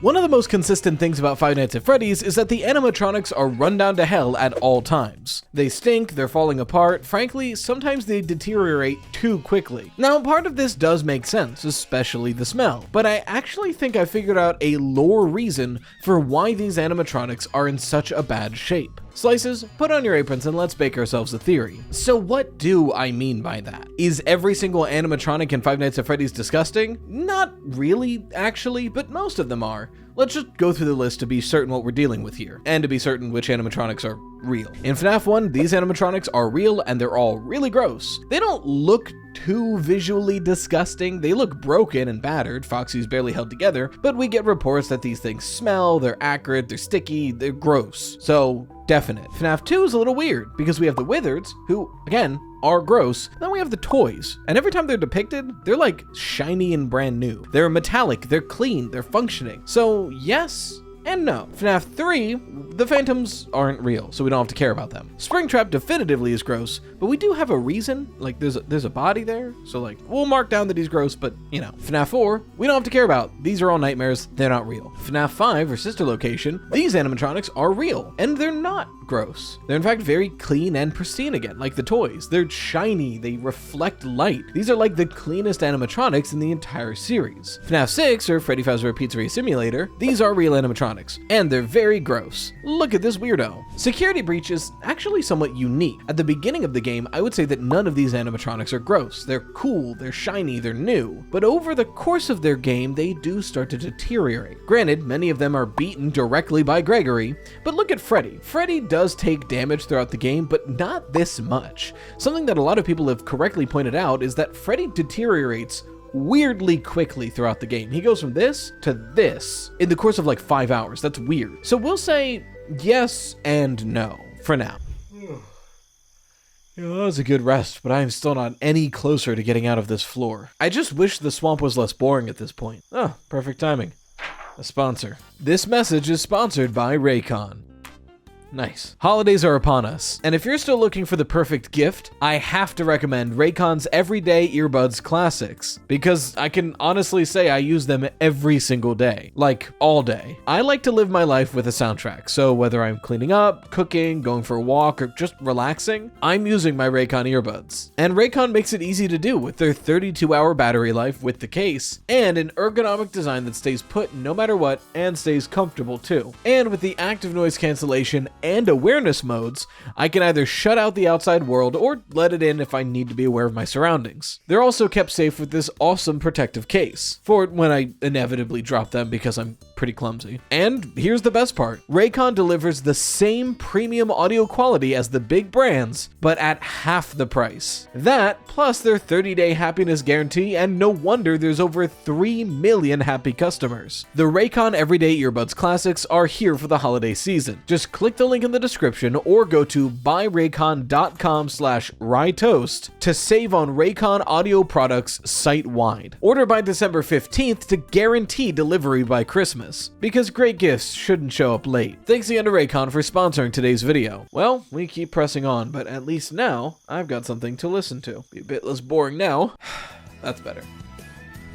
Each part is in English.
One of the most consistent things about Five Nights at Freddy's is that the animatronics are run down to hell at all times. They stink, they're falling apart, frankly, sometimes they deteriorate too quickly. Now, part of this does make sense, especially the smell, but I actually think I figured out a lore reason for why these animatronics are in such a bad shape. Slices, put on your aprons and let's bake ourselves a theory. So what do I mean by that? Is every single animatronic in Five Nights at Freddy's disgusting? Not really, actually, but most of them are. Let's just go through the list to be certain what we're dealing with here, and to be certain which animatronics are real. In FNAF 1, these animatronics are real and they're all really gross. They don't look too visually disgusting. They look broken and battered, Foxy's barely held together, but we get reports that these things smell, they're acrid, they're sticky, they're gross. So, definite. FNAF 2 is a little weird, because we have the Wizards, who, again, are gross. Then we have the toys, and every time they're depicted, they're like shiny and brand new. They're metallic, they're clean, they're functioning. So yes and no. FNAF 3, the Phantoms aren't real, so we don't have to care about them. Springtrap definitively is gross, but we do have a reason. Like there's a body there, so like we'll mark down that he's gross, but you know. FNAF 4, we don't have to care about. These are all nightmares, they're not real. FNAF 5, or Sister Location, these animatronics are real, and they're not gross. They're in fact very clean and pristine again, like the toys. They're shiny, they reflect light. These are like the cleanest animatronics in the entire series. FNAF 6, or Freddy Fazbear Pizzeria Simulator, these are real animatronics, and they're very gross. Look at this weirdo. Security Breach is actually somewhat unique. At the beginning of the game, I would say that none of these animatronics are gross. They're cool, they're shiny, they're new. But over the course of their game, they do start to deteriorate. Granted, many of them are beaten directly by Gregory, but look at Freddy. Freddy does take damage throughout the game, but not this much. Something that a lot of people have correctly pointed out is that Freddy deteriorates weirdly quickly throughout the game. He goes from this to this in the course of like 5 hours. That's weird. So we'll say yes and no for now. That was a good rest, but I am still not any closer to getting out of this floor. I just wish the swamp was less boring at this point. Oh, perfect timing. A sponsor. This message is sponsored by Raycon. Nice. Holidays are upon us, and if you're still looking for the perfect gift, I have to recommend Raycon's Everyday Earbuds Classics, because I can honestly say I use them every single day, like all day. I like to live my life with a soundtrack, so whether I'm cleaning up, cooking, going for a walk, or just relaxing, I'm using my Raycon earbuds. And Raycon makes it easy to do with their 32-hour battery life with the case, and an ergonomic design that stays put no matter what, and stays comfortable too. And with the active noise cancellation and awareness modes, I can either shut out the outside world or let it in if I need to be aware of my surroundings. They're also kept safe with this awesome protective case for when I inevitably drop them because I'm pretty clumsy. And here's the best part. Raycon delivers the same premium audio quality as the big brands, but at half the price. That, plus their 30-day happiness guarantee, and no wonder there's over 3 million happy customers. The Raycon Everyday Earbuds Classics are here for the holiday season. Just click the link in the description or go to buyraycon.com/rytoast to save on Raycon audio products site-wide. Order by December 15th to guarantee delivery by Christmas, because great gifts shouldn't show up late. Thanks again to Raycon for sponsoring today's video. Well, we keep pressing on, but at least now I've got something to listen to. Be a bit less boring now. That's better.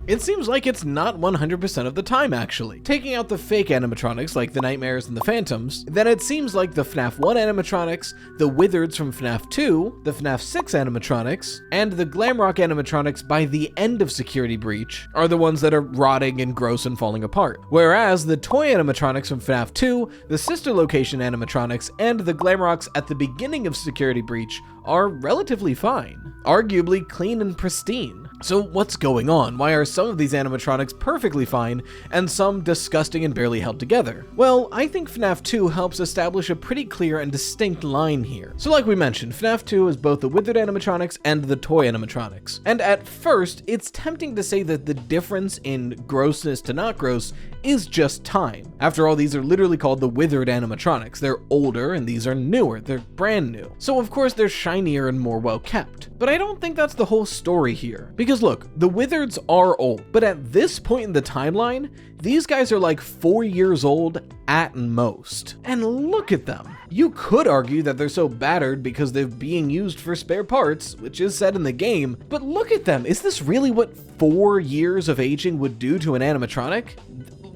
It seems like it's not 100% of the time, actually. Taking out the fake animatronics like the Nightmares and the Phantoms, then it seems like the FNAF 1 animatronics, the Wizards from FNAF 2, the FNAF 6 animatronics, and the Glamrock animatronics by the end of Security Breach are the ones that are rotting and gross and falling apart. Whereas the toy animatronics from FNAF 2, the Sister Location animatronics, and the Glamrocks at the beginning of Security Breach are relatively fine, arguably clean and pristine. So what's going on? Why are some of these animatronics perfectly fine and some disgusting and barely held together? Well, I think FNAF 2 helps establish a pretty clear and distinct line here. So like we mentioned, FNAF 2 is both the withered animatronics and the toy animatronics. And at first, it's tempting to say that the difference in grossness to not gross is just time. After all, these are literally called the withered animatronics. They're older and these are newer. They're brand new. So of course they're shinier and more well kept. But I don't think that's the whole story here. Because look, the Wizards are old, but at this point in the timeline, these guys are like 4 years old at most. And look at them. You could argue that they're so battered because they're being used for spare parts, which is said in the game, but look at them. Is this really what 4 years of aging would do to an animatronic?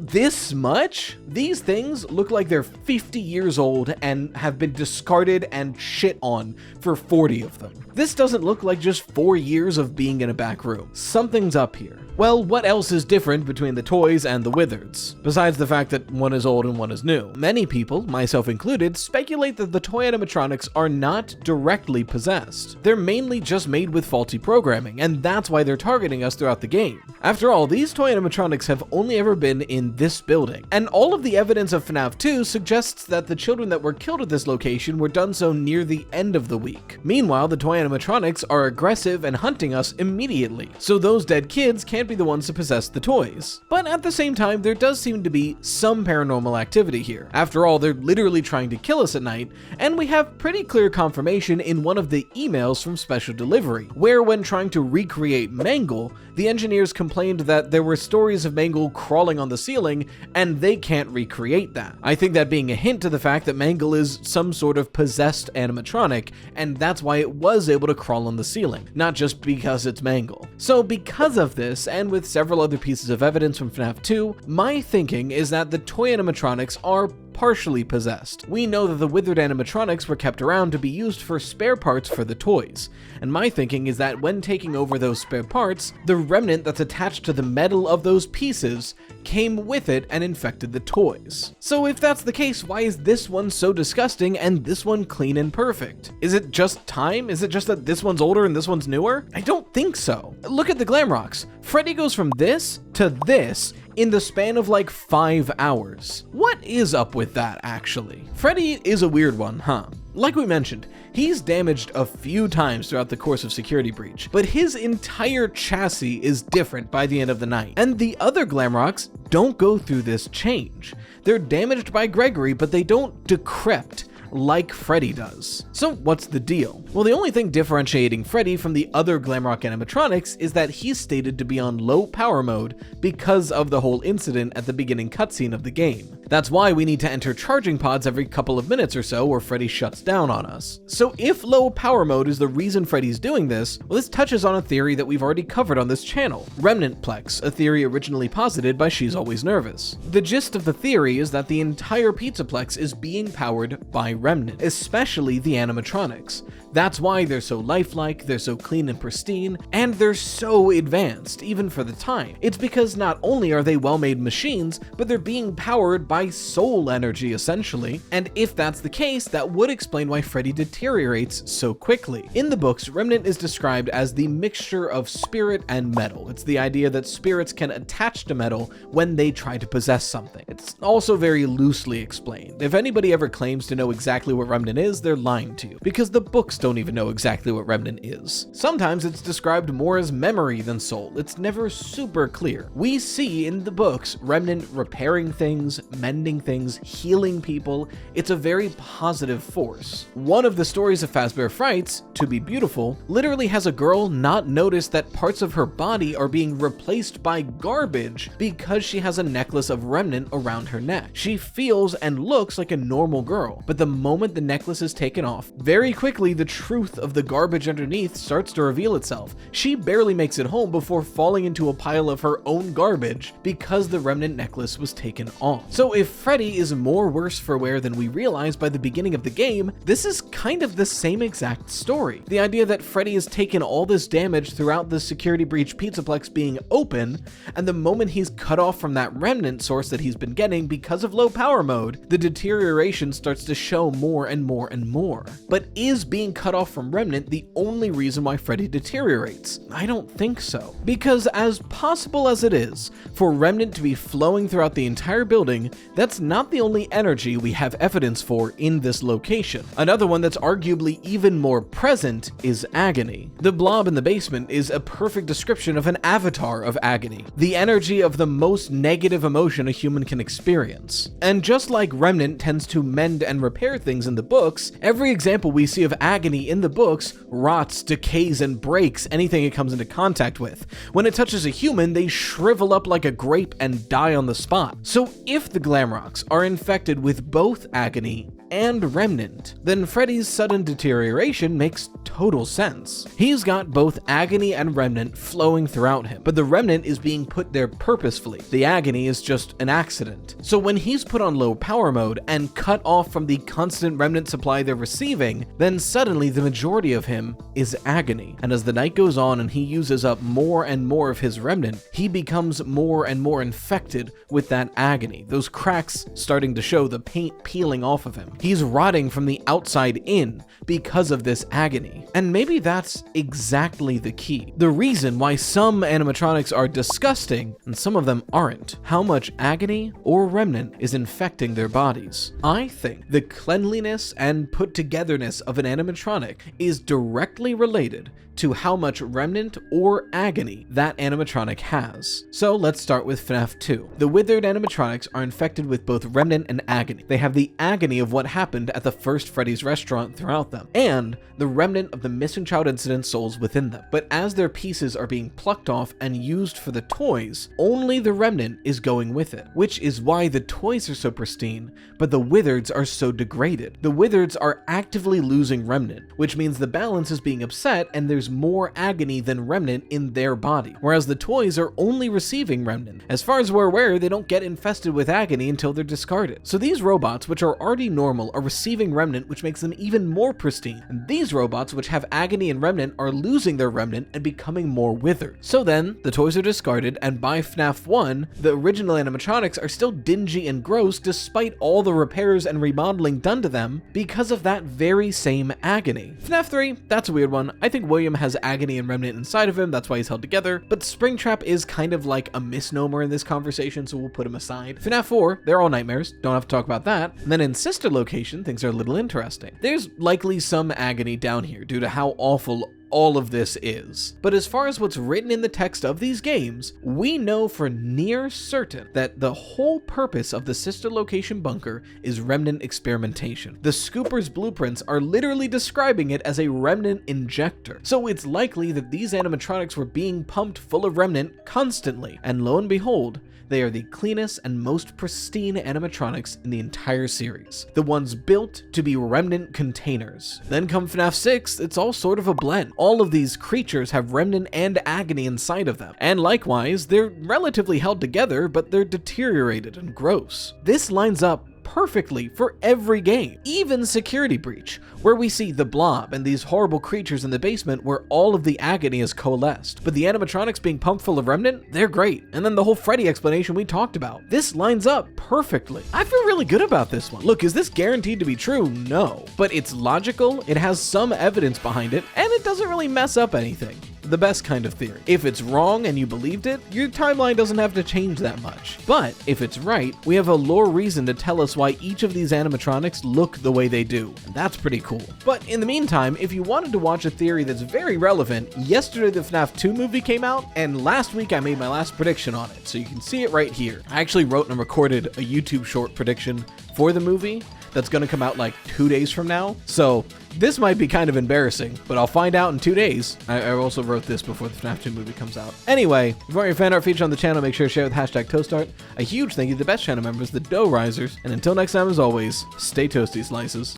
this much? These things look like they're 50 years old and have been discarded and shit on for 40 of them. This doesn't look like just 4 years of being in a back room. Something's up here. Well, what else is different between the toys and the Wizards, besides the fact that one is old and one is new? Many people, myself included, speculate that the toy animatronics are not directly possessed. They're mainly just made with faulty programming, and that's why they're targeting us throughout the game. After all, these toy animatronics have only ever been in this building, and all of the evidence of FNAF 2 suggests that the children that were killed at this location were done so near the end of the week. Meanwhile, the toy animatronics are aggressive and hunting us immediately, so those dead kids can't be the ones to possess the toys. But at the same time, there does seem to be some paranormal activity here. After all, they're literally trying to kill us at night, and we have pretty clear confirmation in one of the emails from Special Delivery, where when trying to recreate Mangle, the engineers complained that there were stories of Mangle crawling on the ceiling, and they can't recreate that. I think that being a hint to the fact that Mangle is some sort of possessed animatronic, and that's why it was able to crawl on the ceiling, not just because it's Mangle. So because of this, and with several other pieces of evidence from FNAF 2, my thinking is that the toy animatronics are partially possessed. We know that the withered animatronics were kept around to be used for spare parts for the toys, and my thinking is that when taking over those spare parts, the remnant that's attached to the metal of those pieces came with it and infected the toys. So if that's the case, why is this one so disgusting and this one clean and perfect? Is it just time? Is it just that this one's older and this one's newer? I don't think so. Look at the Glamrocks. Freddy goes from this to this in the span of like 5 hours. What is up with that, actually? Freddy is a weird one, huh? Like we mentioned, he's damaged a few times throughout the course of Security Breach, but his entire chassis is different by the end of the night. And the other Glamrocks don't go through this change. They're damaged by Gregory, but they don't decrypt like Freddy does. So what's the deal? Well, the only thing differentiating Freddy from the other Glamrock animatronics is that he's stated to be on low power mode because of the whole incident at the beginning cutscene of the game. That's why we need to enter charging pods every couple of minutes or so, or Freddy shuts down on us. So if low power mode is the reason Freddy's doing this, well, this touches on a theory that we've already covered on this channel, Remnantplex, a theory originally posited by She's Always Nervous. The gist of the theory is that the entire Pizzaplex is being powered by Remnant, especially the animatronics. That's why they're so lifelike, they're so clean and pristine, and they're so advanced, even for the time. It's because not only are they well-made machines, but they're being powered by soul energy, essentially. And if that's the case, that would explain why Freddy deteriorates so quickly. In the books, Remnant is described as the mixture of spirit and metal. It's the idea that spirits can attach to metal when they try to possess something. It's also very loosely explained. If anybody ever claims to know exactly what Remnant is, they're lying to you, because the books don't even know exactly what Remnant is. Sometimes it's described more as memory than soul. It's never super clear. We see in the books Remnant repairing things, mending things, healing people. It's a very positive force. One of the stories of Fazbear Frights, To Be Beautiful, literally has a girl not notice that parts of her body are being replaced by garbage because she has a necklace of Remnant around her neck. She feels and looks like a normal girl, but the moment the necklace is taken off, very quickly the truth of the garbage underneath starts to reveal itself. She barely makes it home before falling into a pile of her own garbage because the Remnant necklace was taken off. So if Freddy is more worse for wear than we realized by the beginning of the game, this is kind of the same exact story. The idea that Freddy has taken all this damage throughout the Security Breach Pizzaplex being open, and the moment he's cut off from that Remnant source that he's been getting because of low power mode, the deterioration starts to show more and more and more. But is being cut off from Remnant the only reason why Freddy deteriorates? I don't think so. Because as possible as it is for Remnant to be flowing throughout the entire building, that's not the only energy we have evidence for in this location. Another one that's arguably even more present is Agony. The blob in the basement is a perfect description of an avatar of Agony, the energy of the most negative emotion a human can experience. And just like Remnant tends to mend and repair things in the books, every example we see of Agony in the books rots, decays, and breaks anything it comes into contact with. When it touches a human, they shrivel up like a grape and die on the spot. So if the Glamrocks are infected with both Agony and Remnant, then Freddy's sudden deterioration makes total sense. He's got both Agony and Remnant flowing throughout him, but the Remnant is being put there purposefully. The Agony is just an accident. So when he's put on low power mode and cut off from the constant Remnant supply they're receiving, then suddenly the majority of him is Agony. And as the night goes on and he uses up more and more of his Remnant, he becomes more and more infected with that Agony. Those cracks starting to show, the paint peeling off of him. He's rotting from the outside in because of this Agony. And maybe that's exactly the key. The reason why some animatronics are disgusting and some of them aren't. How much Agony or Remnant is infecting their bodies. I think the cleanliness and put togetherness of an animatronic is directly related to how much Remnant or Agony that animatronic has. So let's start with FNAF 2. The withered animatronics are infected with both Remnant and Agony. They have the Agony of what happened at the first Freddy's restaurant throughout them, and the Remnant of the missing child incident souls within them. But as their pieces are being plucked off and used for the toys, only the Remnant is going with it, which is why the toys are so pristine, but the withereds are so degraded. The withereds are actively losing Remnant, which means the balance is being upset and there's more Agony than Remnant in their body, whereas the toys are only receiving Remnant. As far as we're aware, they don't get infested with Agony until they're discarded. So these robots, which are already normal, are receiving Remnant, which makes them even more pristine. And these robots, which have Agony and Remnant, are losing their Remnant and becoming more withered. So then, the toys are discarded, and by FNAF 1, the original animatronics are still dingy and gross despite all the repairs and remodeling done to them because of that very same Agony. FNAF 3, that's a weird one. I think William has Agony and Remnant inside of him, that's why he's held together, but Springtrap is kind of like a misnomer in this conversation, so we'll put him aside. FNAF 4, they're all nightmares, don't have to talk about that. And then in Sister Location, things are a little interesting. There's likely some Agony down here due to how awful all of this is. But as far as what's written in the text of these games, we know for near certain that the whole purpose of the Sister Location bunker is Remnant experimentation. The Scooper's blueprints are literally describing it as a Remnant injector. So it's likely that these animatronics were being pumped full of Remnant constantly, and lo and behold, they are the cleanest and most pristine animatronics in the entire series. The ones built to be Remnant containers. Then come FNAF 6, it's all sort of a blend. All of these creatures have Remnant and Agony inside of them. And likewise, they're relatively held together, but they're deteriorated and gross. This lines up perfectly for every game, even Security Breach, where we see the Blob and these horrible creatures in the basement where all of the Agony is coalesced. But the animatronics being pumped full of Remnant, they're great. And then the whole Freddy explanation we talked about. This lines up perfectly. I feel really good about this one. Look, is this guaranteed to be true? No. But it's logical, it has some evidence behind it, and it doesn't really mess up anything. The best kind of theory. If it's wrong and you believed it, your timeline doesn't have to change that much. But if it's right, we have a lore reason to tell us why each of these animatronics look the way they do, and that's pretty cool. But in the meantime, if you wanted to watch a theory that's very relevant, yesterday the FNAF 2 movie came out, and last week I made my last prediction on it, so you can see it right here. I actually wrote and recorded a YouTube short prediction for the movie that's gonna come out like 2 days from now, so this might be kind of embarrassing, but I'll find out in 2 days. I also wrote this before the FNAF 2 movie comes out. Anyway, if you want your fan art featured on the channel, make sure to share with #ToastArt. A huge thank you to the best channel members, the Dough Risers, and until next time, as always, stay toasty, slices.